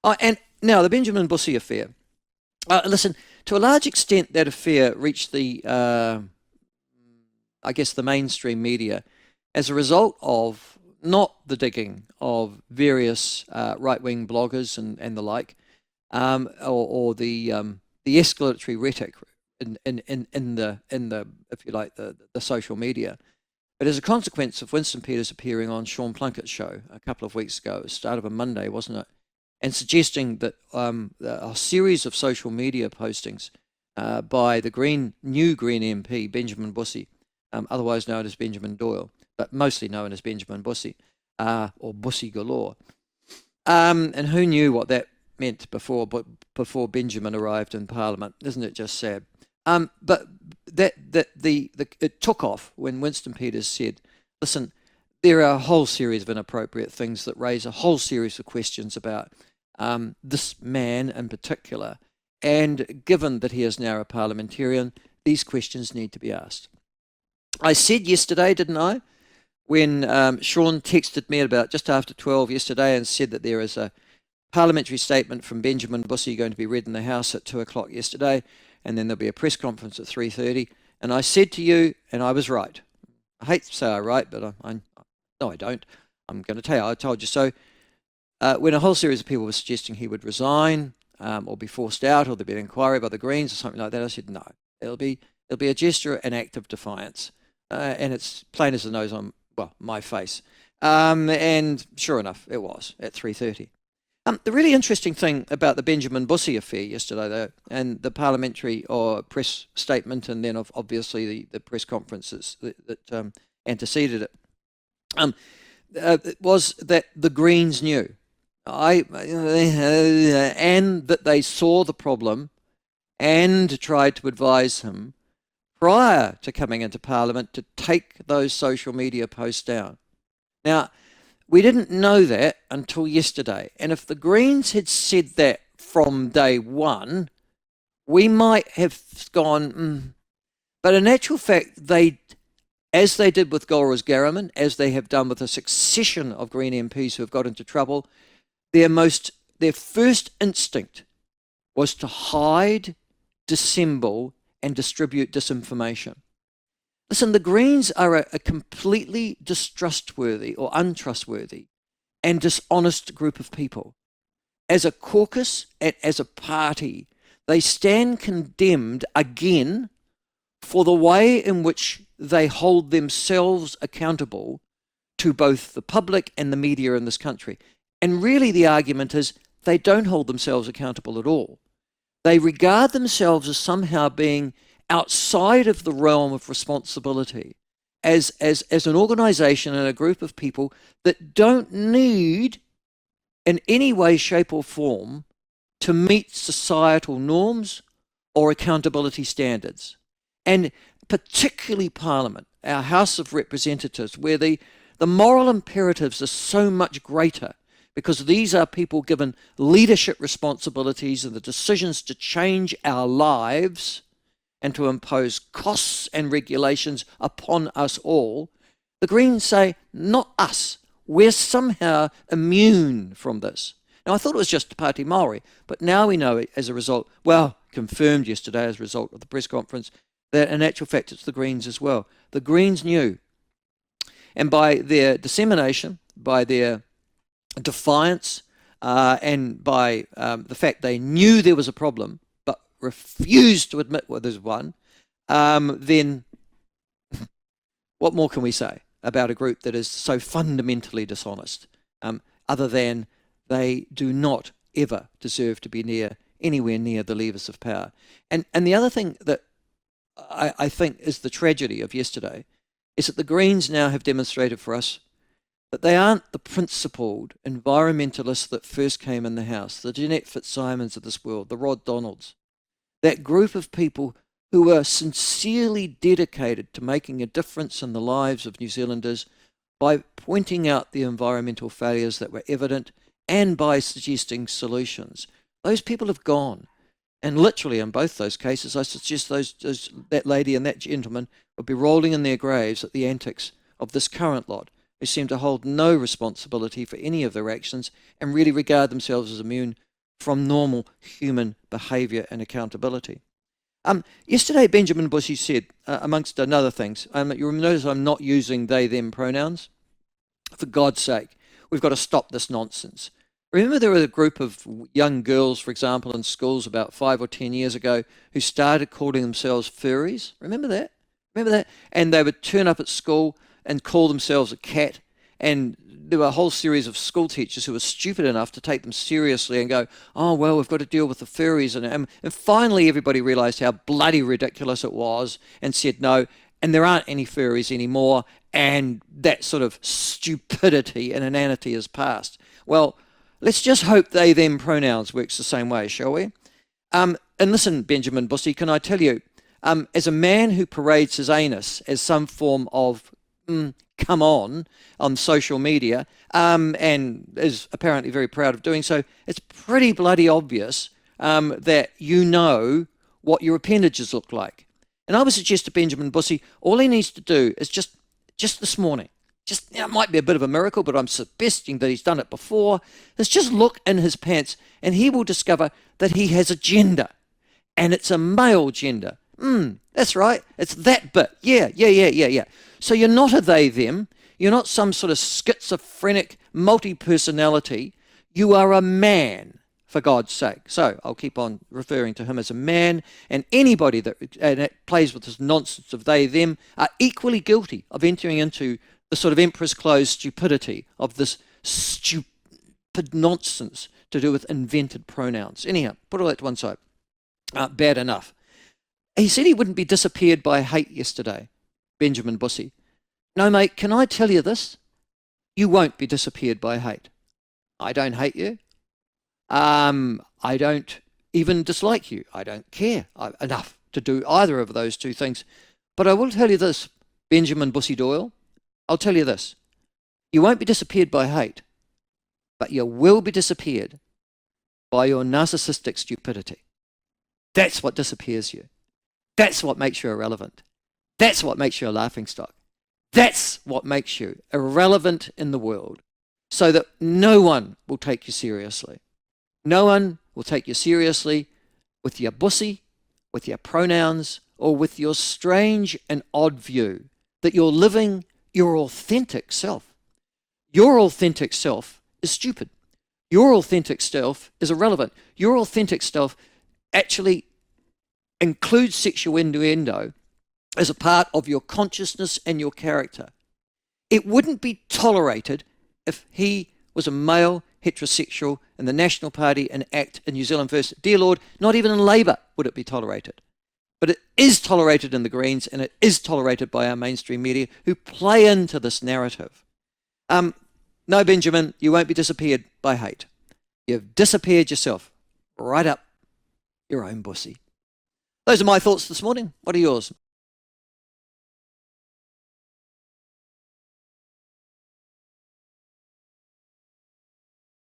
And now the Benjamin Bussy affair. Listen, to a large extent, that affair reached I guess, the mainstream media as a result of not the digging of various right-wing bloggers and the like, or the escalatory rhetoric in the if you like the social media, but as a consequence of Winston Peters appearing on Sean Plunket's show a couple of weeks ago, at the start of a Monday, wasn't it? And suggesting that a series of social media postings by the new Green MP, Benjamin Bussy, otherwise known as Benjamin Doyle, but mostly known as Benjamin Bussy, or Bussy galore. And who knew what that meant before Benjamin arrived in Parliament? Isn't it just sad? But it took off when Winston Peters said, listen, there are a whole series of inappropriate things that raise a whole series of questions about this man in particular. And given that he is now a parliamentarian, these questions need to be asked. I said yesterday, didn't I, when Sean texted me at about just after 12 yesterday and said that there is a parliamentary statement from Benjamin Bussy going to be read in the House at 2 o'clock yesterday, and then there'll be a press conference at 3:30. And I said to you, and I was right. I hate to say I'm right, but no, I don't. I'm going to tell you, I told you so. When a whole series of people were suggesting he would resign or be forced out, or there'd be an inquiry by the Greens or something like that, I said no. It'll be a gesture, an act of defiance, and it's plain as the nose on my face. And sure enough, it was at 3:30. The really interesting thing about the Benjamin Bussy affair yesterday, though, and the parliamentary or press statement, and then obviously the press conferences that anteceded it, was that the Greens knew, and that they saw the problem and tried to advise him prior to coming into Parliament to take those social media posts down. Now, we didn't know that until yesterday. And if the Greens had said that from day one, we might have gone, But in actual fact, as they did with Golriz Garriman, as they have done with a succession of Green MPs who have got into trouble, their first instinct was to hide, dissemble, and distribute disinformation. Listen, the Greens are a completely distrustworthy or untrustworthy and dishonest group of people. As a caucus and as a party, they stand condemned again for the way in which they hold themselves accountable to both the public and the media in this country. And really the argument is they don't hold themselves accountable at all. They regard themselves as somehow being outside of the realm of responsibility, as an organisation and a group of people that don't need in any way, shape or form to meet societal norms or accountability standards. And particularly Parliament, our House of Representatives, where the moral imperatives are so much greater, because these are people given leadership responsibilities and the decisions to change our lives and to impose costs and regulations upon us all. The Greens say, not us. We're somehow immune from this. Now, I thought it was just Pāti Māori, but now we know as a result, confirmed yesterday as a result of the press conference, that in actual fact it's the Greens as well. The Greens knew. And by their dissemination, by their defiance, and by the fact they knew there was a problem, but refused to admit there's one, then what more can we say about a group that is so fundamentally dishonest, other than they do not ever deserve to be anywhere near the levers of power. And the other thing that I think is the tragedy of yesterday is that the Greens now have demonstrated for us that they aren't the principled environmentalists that first came in the House, the Jeanette Fitzsimons of this world, the Rod Donalds, that group of people who are sincerely dedicated to making a difference in the lives of New Zealanders by pointing out the environmental failures that were evident and by suggesting solutions. Those people have gone. And literally in both those cases, I suggest that lady and that gentleman would be rolling in their graves at the antics of this current lot, who seem to hold no responsibility for any of their actions and really regard themselves as immune from normal human behaviour and accountability. Yesterday, Benjamin Bussy said, amongst other things, you'll notice I'm not using they, them pronouns. For God's sake, we've got to stop this nonsense. Remember there were a group of young girls, for example, in schools about 5 or 10 years ago who started calling themselves furries? Remember that? Remember that? And they would turn up at school and call themselves a cat. And there were a whole series of school teachers who were stupid enough to take them seriously and go, oh, well, we've got to deal with the furries. And finally, everybody realized how bloody ridiculous it was and said no. And there aren't any furries anymore. And that sort of stupidity and inanity is past. Well, let's just hope they, them pronouns works the same way, shall we? And listen, Benjamin Bussy, can I tell you, as a man who parades his anus as some form of come on social media, and is apparently very proud of doing so, it's pretty bloody obvious that you know what your appendages look like. And I would suggest to Benjamin Bussy, all he needs to do is just this morning, it might be a bit of a miracle, but I'm suggesting that he's done it before, is just look in his pants and he will discover that he has a gender, and it's a male gender. That's right. It's that bit. Yeah. So you're not a they, them. You're not some sort of schizophrenic multi-personality. You are a man, for God's sake. So I'll keep on referring to him as a man, and anybody that plays with this nonsense of they, them are equally guilty of entering into the sort of emperor's clothes stupidity of this stupid nonsense to do with invented pronouns. Anyhow, put all that to one side. Bad enough. He said he wouldn't be disappeared by hate yesterday, Benjamin Bussy. No, mate, can I tell you this? You won't be disappeared by hate. I don't hate you. I don't even dislike you. I don't care enough to do either of those two things. But I will tell you this, Benjamin Bussy Doyle. I'll tell you this. You won't be disappeared by hate, but you will be disappeared by your narcissistic stupidity. That's what disappears you. That's what makes you irrelevant. That's what makes you a laughingstock. That's what makes you irrelevant in the world, so that no one will take you seriously. No one will take you seriously with your bussy, with your pronouns, or with your strange and odd view that you're living your authentic self. Your authentic self is stupid. Your authentic self is irrelevant. Your authentic self actually includes sexual innuendo as a part of your consciousness and your character. It wouldn't be tolerated if he was a male heterosexual in the National Party and ACT in New Zealand First. Dear Lord, not even in Labour would it be tolerated. But it is tolerated in the Greens, and it is tolerated by our mainstream media who play into this narrative. No, Benjamin, you won't be disappeared by hate. You've disappeared yourself right up your own bussy. Those are my thoughts this morning. What are yours?